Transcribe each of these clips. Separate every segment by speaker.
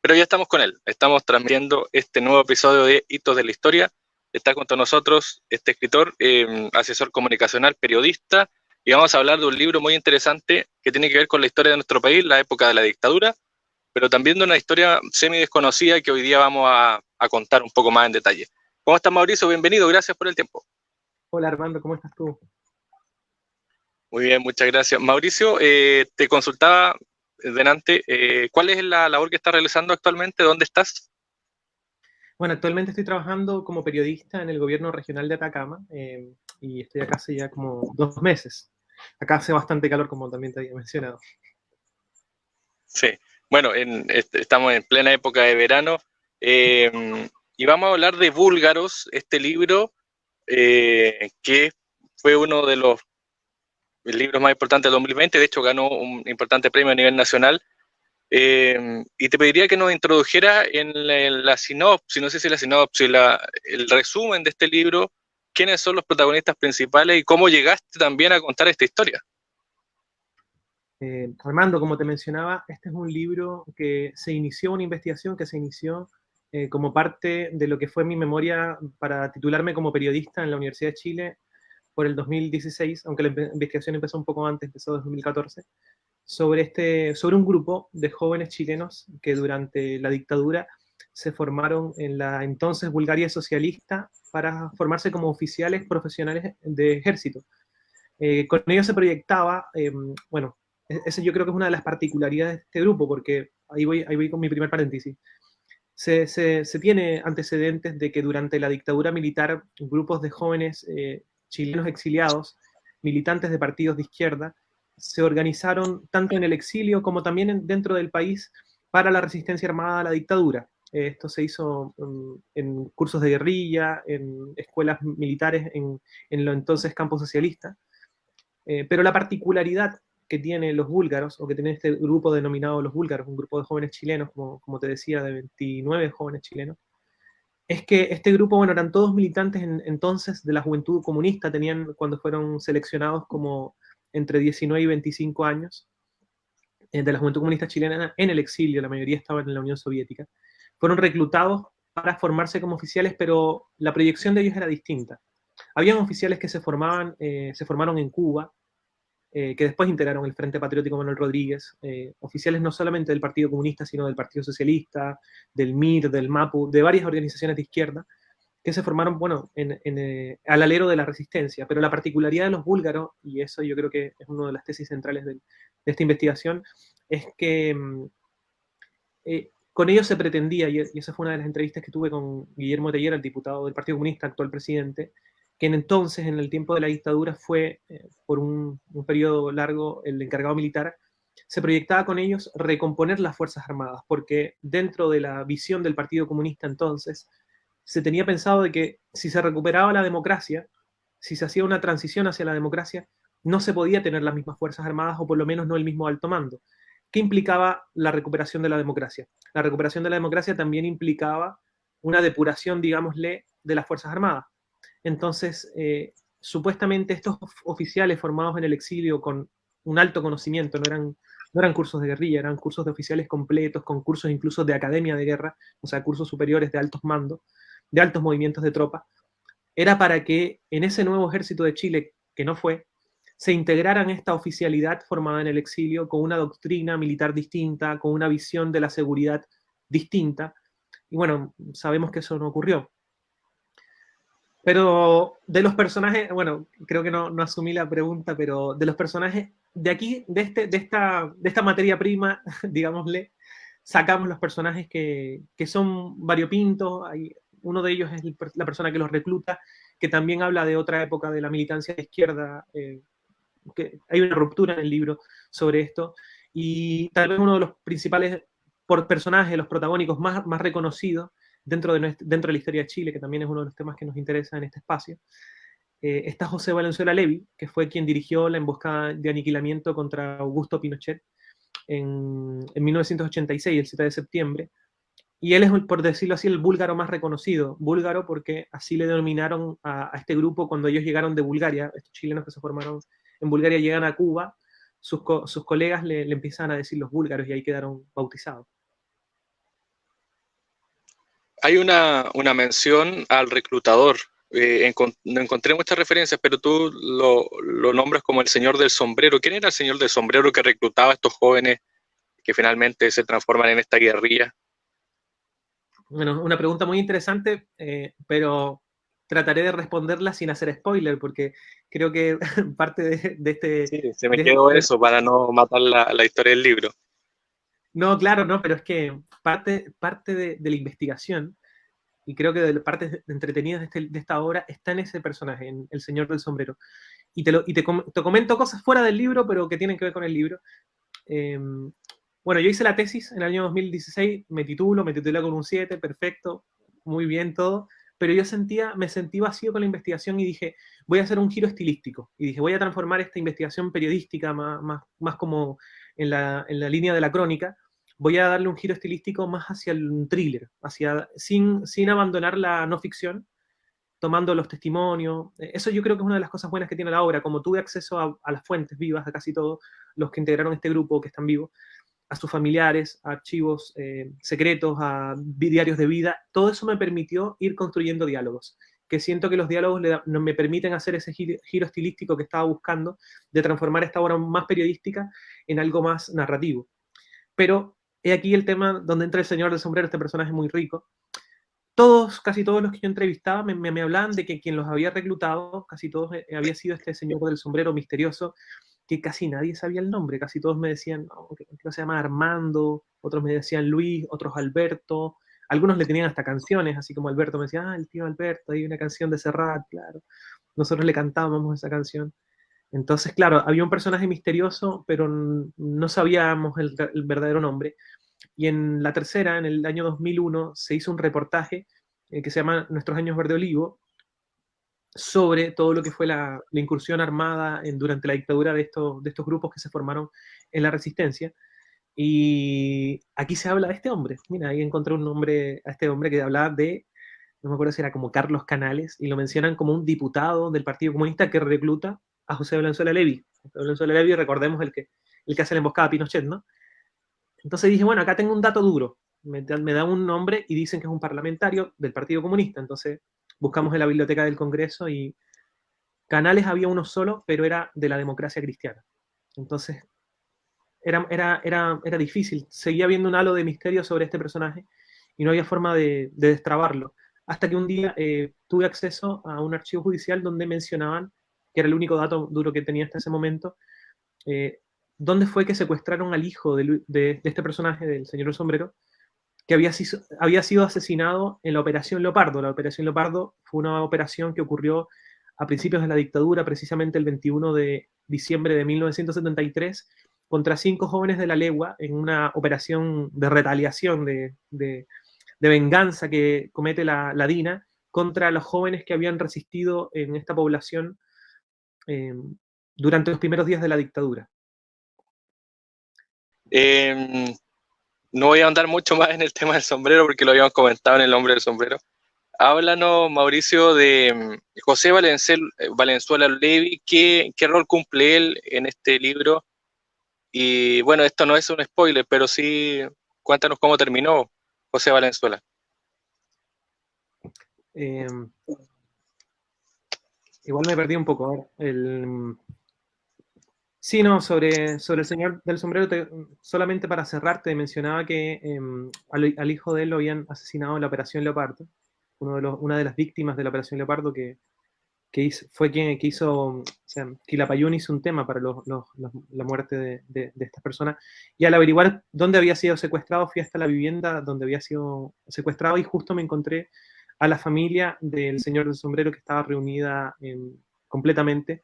Speaker 1: Pero ya estamos con él, estamos transmitiendo este nuevo episodio de Hitos de la Historia. Está junto a nosotros este escritor, asesor comunicacional, periodista, y vamos a hablar de un libro muy interesante que tiene que ver con la historia de nuestro país, la época de la dictadura, pero también de una historia semi desconocida que hoy día vamos a contar un poco más en detalle. ¿Cómo estás, Mauricio? Bienvenido, gracias por el tiempo.
Speaker 2: Hola Armando, ¿cómo estás tú?
Speaker 1: Muy bien, muchas gracias. Mauricio, te consultaba delante, ¿cuál es la labor que estás realizando actualmente? ¿Dónde estás?
Speaker 2: Bueno, actualmente estoy trabajando como periodista en el gobierno regional de Atacama y estoy acá hace ya como 2 meses. Acá hace bastante calor, como también te había mencionado.
Speaker 1: Sí, bueno, estamos en plena época de verano y vamos a hablar de Búlgaros, este libro que fue uno de los libros más importantes del 2020, de hecho ganó un importante premio a nivel nacional. Y te pediría que nos introdujera en la sinopsis, no sé si la sinopsis, el resumen de este libro, quiénes son los protagonistas principales y cómo llegaste también a contar esta historia.
Speaker 2: Armando, como te mencionaba, este es un libro que se inició, una investigación que se inició como parte de lo que fue mi memoria para titularme como periodista en la Universidad de Chile por el 2016, aunque la investigación empezó un poco antes, empezó en 2014, sobre un grupo de jóvenes chilenos que durante la dictadura se formaron en la entonces Bulgaria socialista para formarse como oficiales profesionales de ejército. Con ello se proyectaba, bueno, ese yo creo que es una de las particularidades de este grupo, porque ahí voy con mi primer paréntesis. Se tiene antecedentes de que durante la dictadura militar, grupos de jóvenes chilenos exiliados, militantes de partidos de izquierda, se organizaron tanto en el exilio como también dentro del país para la resistencia armada a la dictadura. Esto se hizo en cursos de guerrilla, en escuelas militares, en lo entonces campo socialista. Pero la particularidad que tienen los búlgaros, o que tiene este grupo denominado los búlgaros, un grupo de jóvenes chilenos, como te decía, de 29 jóvenes chilenos, es que este grupo, bueno, eran todos militantes entonces de la juventud comunista, tenían cuando fueron seleccionados como entre 19 y 25 años, de la juventud comunista chilena en el exilio, la mayoría estaban en la Unión Soviética, fueron reclutados para formarse como oficiales, pero la proyección de ellos era distinta. Habían oficiales que se formaron en Cuba, que después integraron el Frente Patriótico Manuel Rodríguez, oficiales no solamente del Partido Comunista, sino del Partido Socialista, del MIR, del MAPU, de varias organizaciones de izquierda, que se formaron, bueno, al alero de la resistencia. Pero la particularidad de los búlgaros, y eso yo creo que es una de las tesis centrales de esta investigación, es que con ellos se pretendía, y esa fue una de las entrevistas que tuve con Guillermo Tellera, el diputado del Partido Comunista, actual presidente, que entonces, en el tiempo de la dictadura, fue por un periodo largo el encargado militar, se proyectaba con ellos recomponer las Fuerzas Armadas, porque dentro de la visión del Partido Comunista entonces, se tenía pensado de que si se recuperaba la democracia, si se hacía una transición hacia la democracia, no se podía tener las mismas Fuerzas Armadas, o por lo menos no el mismo alto mando. ¿Qué implicaba la recuperación de la democracia? La recuperación de la democracia también implicaba una depuración, digámosle, de las Fuerzas Armadas. Entonces, supuestamente estos oficiales formados en el exilio con un alto conocimiento, no eran cursos de guerrilla, eran cursos de oficiales completos, con cursos incluso de academia de guerra, o sea, cursos superiores de altos mandos, de altos movimientos de tropa, era para que en ese nuevo ejército de Chile, que no fue, se integraran esta oficialidad formada en el exilio con una doctrina militar distinta, con una visión de la seguridad distinta. Y bueno, sabemos que eso no ocurrió. Pero de los personajes, bueno, creo que no asumí la pregunta, pero de los personajes de aquí, de esta materia prima, digámosle, sacamos los personajes que son variopintos. Uno de ellos es la persona que los recluta, que también habla de otra época de la militancia de izquierda, que hay una ruptura en el libro sobre esto, y tal vez uno de los principales personajes, los protagónicos más reconocidos dentro de la historia de Chile, que también es uno de los temas que nos interesa en este espacio, está José Valenzuela Levi, que fue quien dirigió la emboscada de aniquilamiento contra Augusto Pinochet en 1986, el 7 de septiembre, y él es, por decirlo así, el búlgaro más reconocido. Búlgaro porque así le denominaron a este grupo cuando ellos llegaron de Bulgaria, estos chilenos que se formaron en Bulgaria llegan a Cuba, sus colegas le empiezan a decir los búlgaros y ahí quedaron bautizados.
Speaker 1: hay una mención al reclutador. No encontré muchas referencias, pero tú lo nombras como el señor del sombrero. ¿Quién era el señor del sombrero que reclutaba a estos jóvenes que finalmente se transforman en esta guerrilla?
Speaker 2: Bueno, una pregunta muy interesante, pero trataré de responderla sin hacer spoiler, porque creo que parte de este...
Speaker 1: Sí, se me quedó eso para no matar la historia del libro.
Speaker 2: no, claro, no, pero es que parte de la investigación, y creo que de las partes entretenidas de esta obra, está en ese personaje, en El Señor del Sombrero. Te comento cosas fuera del libro, pero que tienen que ver con el libro. Eh, bueno, yo hice la tesis en el año 2016, me titulé con un 7, perfecto, muy bien todo, pero me sentí vacío con la investigación y dije, voy a hacer un giro estilístico. Y dije, voy a transformar esta investigación periodística más como en la línea de la crónica, voy a darle un giro estilístico más hacia el thriller, sin abandonar la no ficción, tomando los testimonios. Eso yo creo que es una de las cosas buenas que tiene la obra, como tuve acceso a las fuentes vivas, a casi todos los que integraron este grupo que están vivos, a sus familiares, a archivos secretos, a diarios de vida, todo eso me permitió ir construyendo diálogos, que siento que los diálogos me permiten hacer ese giro estilístico que estaba buscando, de transformar esta obra más periodística en algo más narrativo. Pero he aquí el tema donde entra el señor del sombrero, este personaje muy rico. Casi todos los que yo entrevistaba me hablaban de que quien los había reclutado, casi todos, había sido este señor del sombrero misterioso, que casi nadie sabía el nombre, casi todos me decían, no, que se llama Armando, otros me decían Luis, otros Alberto, algunos le tenían hasta canciones, así como Alberto me decía, el tío Alberto, hay una canción de Serrat, claro, nosotros le cantábamos esa canción. Entonces, claro, había un personaje misterioso, pero no sabíamos el verdadero nombre. Y en la tercera, en el año 2001, se hizo un reportaje que se llama Nuestros años verde olivo, sobre todo lo que fue la incursión armada durante la dictadura de estos grupos que se formaron en la resistencia. Y aquí se habla de este hombre. Mira, ahí encontré un nombre a este hombre que hablaba no me acuerdo si era como Carlos Canales, y lo mencionan como un diputado del Partido Comunista que recluta a José Valenzuela Levy. José Valenzuela Levy, recordemos el que hace la emboscada a Pinochet, ¿no? Entonces dije, bueno, acá tengo un dato duro. Me da un nombre y dicen que es un parlamentario del Partido Comunista. Entonces buscamos en la biblioteca del Congreso y Canales había uno solo, pero era de la democracia cristiana. Entonces era difícil. Seguía habiendo un halo de misterio sobre este personaje y no había forma de destrabarlo. Hasta que un día tuve acceso a un archivo judicial donde mencionaban, que era el único dato duro que tenía hasta ese momento, eh, dónde fue que secuestraron al hijo de este personaje, del señor del sombrero, que había sido asesinado en la Operación Leopardo. La Operación Leopardo fue una operación que ocurrió a principios de la dictadura, precisamente el 21 de diciembre de 1973, contra 5 jóvenes de la Legua, en una operación de retaliación, de venganza que comete la DINA contra los jóvenes que habían resistido en esta población eh, durante los primeros días de la dictadura.
Speaker 1: Eh, no voy a andar mucho más en el tema del sombrero porque lo habíamos comentado en El hombre del sombrero. Háblanos, Mauricio, de José Valenzuela Levy. ¿Qué rol cumple él en este libro? Y bueno, esto no es un spoiler, pero sí, cuéntanos cómo terminó José Valenzuela.
Speaker 2: Eh, igual me perdí un poco. A ver, sí, no, sobre el señor del sombrero, solamente para cerrar, te mencionaba que al hijo de él lo habían asesinado en la Operación Leopardo, una de las víctimas de la Operación Leopardo fue quien que hizo, o sea, Quilapayún hizo un tema para la muerte de estas personas, y al averiguar dónde había sido secuestrado, fui hasta la vivienda donde había sido secuestrado y justo me encontré a la familia del señor del sombrero que estaba reunida completamente,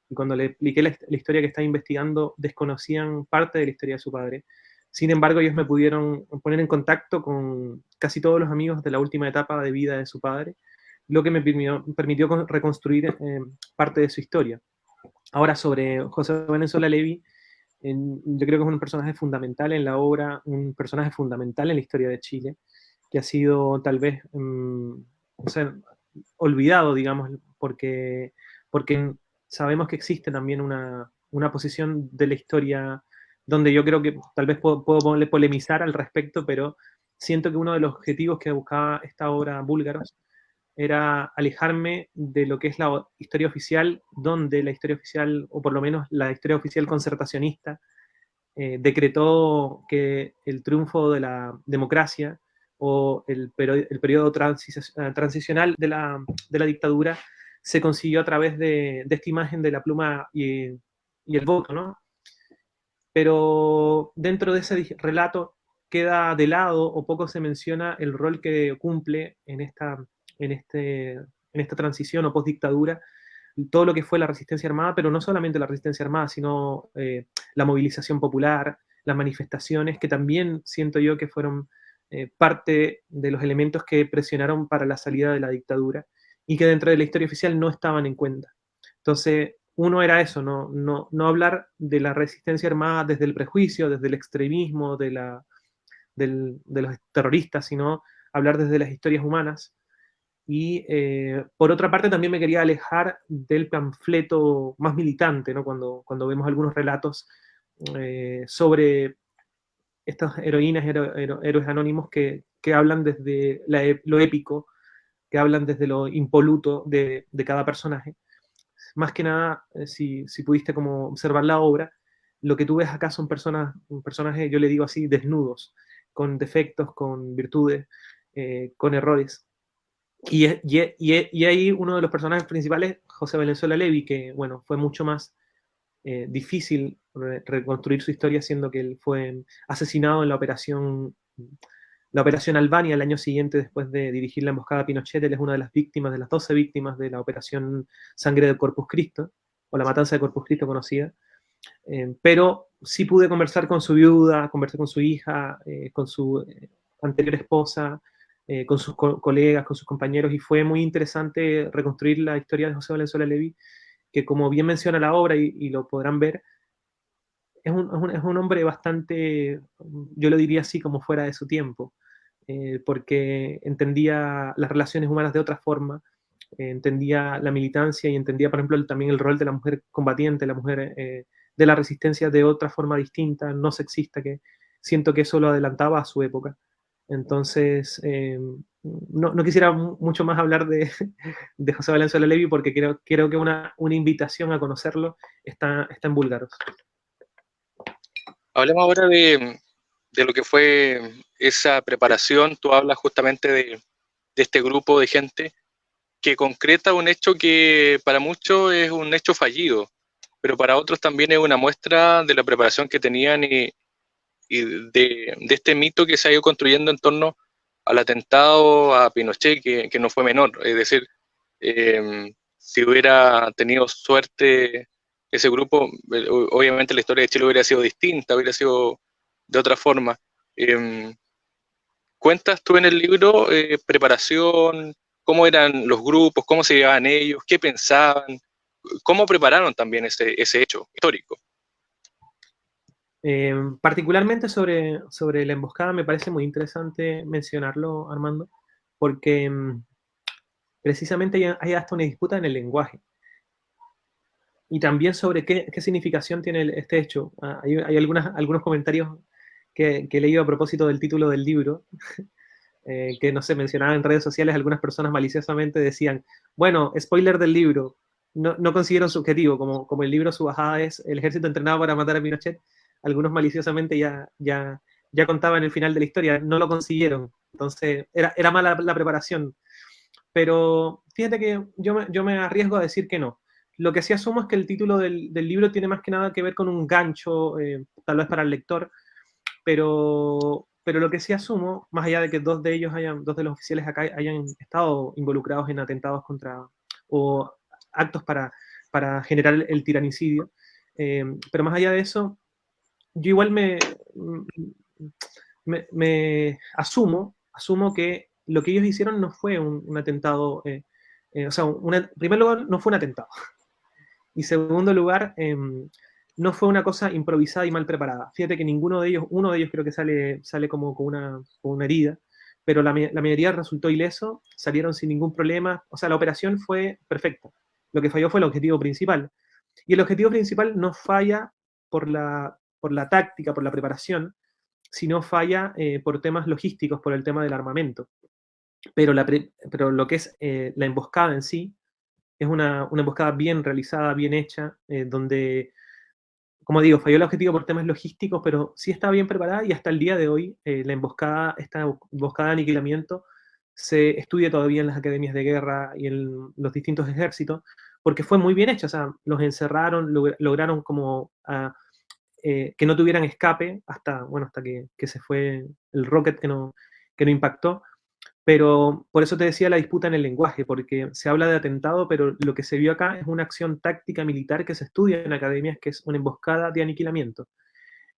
Speaker 2: y cuando le expliqué la historia que estaba investigando, desconocían parte de la historia de su padre. Sin embargo, ellos me pudieron poner en contacto con casi todos los amigos de la última etapa de vida de su padre, lo que me permitió reconstruir parte de su historia. Ahora, sobre José Valenzuela Levy, yo creo que es un personaje fundamental en la obra, un personaje fundamental en la historia de Chile, que ha sido tal vez, o sea, olvidado, digamos, porque sabemos que existe también una posición de la historia donde yo creo que tal vez puedo polemizar al respecto, pero siento que uno de los objetivos que buscaba esta obra Búlgaros era alejarme de lo que es la historia oficial, donde la historia oficial, o por lo menos la historia oficial concertacionista, decretó que el triunfo de la democracia o el periodo transicional de la dictadura se consiguió a través de esta imagen de la pluma y el voto, ¿no? Pero dentro de ese relato queda de lado o poco se menciona el rol que cumple en, este, en esta transición o postdictadura todo lo que fue la resistencia armada, pero no solamente la resistencia armada, sino la movilización popular, las manifestaciones, que también siento yo que fueron parte de los elementos que presionaron para la salida de la dictadura y que dentro de la historia oficial no estaban en cuenta. Entonces, uno era eso, no hablar de la resistencia armada desde el prejuicio, desde el extremismo de los terroristas, sino hablar desde las historias humanas. Y por otra parte también me quería alejar del panfleto más militante, ¿no? Cuando vemos algunos relatos sobre estas heroínas, héroes anónimos que hablan desde lo épico, que hablan desde lo impoluto de cada personaje. Más que nada, si pudiste como observar la obra, lo que tú ves acá son personajes, yo le digo así, desnudos, con defectos, con virtudes, con errores. Y ahí uno de los personajes principales, José Valenzuela Levi, que bueno, fue mucho más difícil reconstruir su historia, siendo que él fue asesinado en la operación Albania el año siguiente después de dirigir la emboscada a Pinochet. Él es una de las víctimas, de las 12 víctimas de la operación Sangre del Corpus Christi, o la matanza de Corpus Christi conocida. Pero sí pude conversar con su viuda, conversar con su hija, con su anterior esposa, con sus colegas, con sus compañeros, y fue muy interesante reconstruir la historia de José Valenzuela Levi, que como bien menciona la obra y lo podrán ver, es un hombre bastante, yo lo diría así, como fuera de su tiempo, porque entendía las relaciones humanas de otra forma, entendía la militancia y entendía, por ejemplo, también el rol de la mujer combatiente, la mujer de la resistencia de otra forma distinta, no sexista, que siento que eso lo adelantaba a su época. Entonces, no quisiera mucho más hablar de José Valenzuela Levi porque creo que una invitación a conocerlo está en Búlgaros.
Speaker 1: Hablemos ahora de lo que fue esa preparación. Tú hablas justamente de este grupo de gente que concreta un hecho que para muchos es un hecho fallido, pero para otros también es una muestra de la preparación que tenían y de este mito que se ha ido construyendo en torno al atentado a Pinochet, que no fue menor. Es decir, si hubiera tenido suerte ese grupo, obviamente la historia de Chile hubiera sido distinta, hubiera sido de otra forma. Cuentas tú en el libro preparación, cómo eran los grupos, cómo se llevaban ellos, qué pensaban, cómo prepararon también ese hecho histórico.
Speaker 2: Particularmente sobre la emboscada me parece muy interesante mencionarlo, Armando, porque precisamente hay hasta una disputa en el lenguaje. Y también sobre qué significación tiene este hecho. Hay algunos comentarios que he leído a propósito del título del libro, que no sé, mencionaba en redes sociales, algunas personas maliciosamente decían, bueno, spoiler del libro, no consiguieron su objetivo, como el libro su bajada es el ejército entrenado para matar a Pinochet, algunos maliciosamente ya contaban el final de la historia, no lo consiguieron, entonces era mala la preparación. Pero fíjate que yo me arriesgo a decir que no. Lo que sí asumo es que el título del libro tiene más que nada que ver con un gancho, tal vez para el lector, pero lo que sí asumo, más allá de que dos de los oficiales acá hayan estado involucrados en atentados contra, o actos para generar el tiranicidio, pero más allá de eso, yo igual me asumo que lo que ellos hicieron no fue un atentado, o sea, en primer lugar, no fue un atentado. Y en segundo lugar, no fue una cosa improvisada y mal preparada. Fíjate que uno de ellos creo que sale como con una herida, pero la mayoría resultó ileso, salieron sin ningún problema, o sea, la operación fue perfecta. Lo que falló fue el objetivo principal. Y el objetivo principal no falla por la táctica, por la preparación, sino falla por temas logísticos, por el tema del armamento. Pero lo que es la emboscada en sí, es una emboscada bien realizada, bien hecha, donde, como digo, falló el objetivo por temas logísticos, pero sí está bien preparada y hasta el día de hoy la emboscada, esta emboscada de aniquilamiento, se estudia todavía en las academias de guerra y en los distintos ejércitos, porque fue muy bien hecha, o sea, los encerraron, lograron como que no tuvieran escape hasta, bueno, hasta que se fue el rocket que no impactó. Pero por eso te decía la disputa en el lenguaje, porque se habla de atentado, pero lo que se vio acá es una acción táctica militar que se estudia en academias, que es una emboscada de aniquilamiento.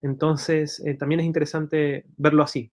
Speaker 2: Entonces, también es interesante verlo así,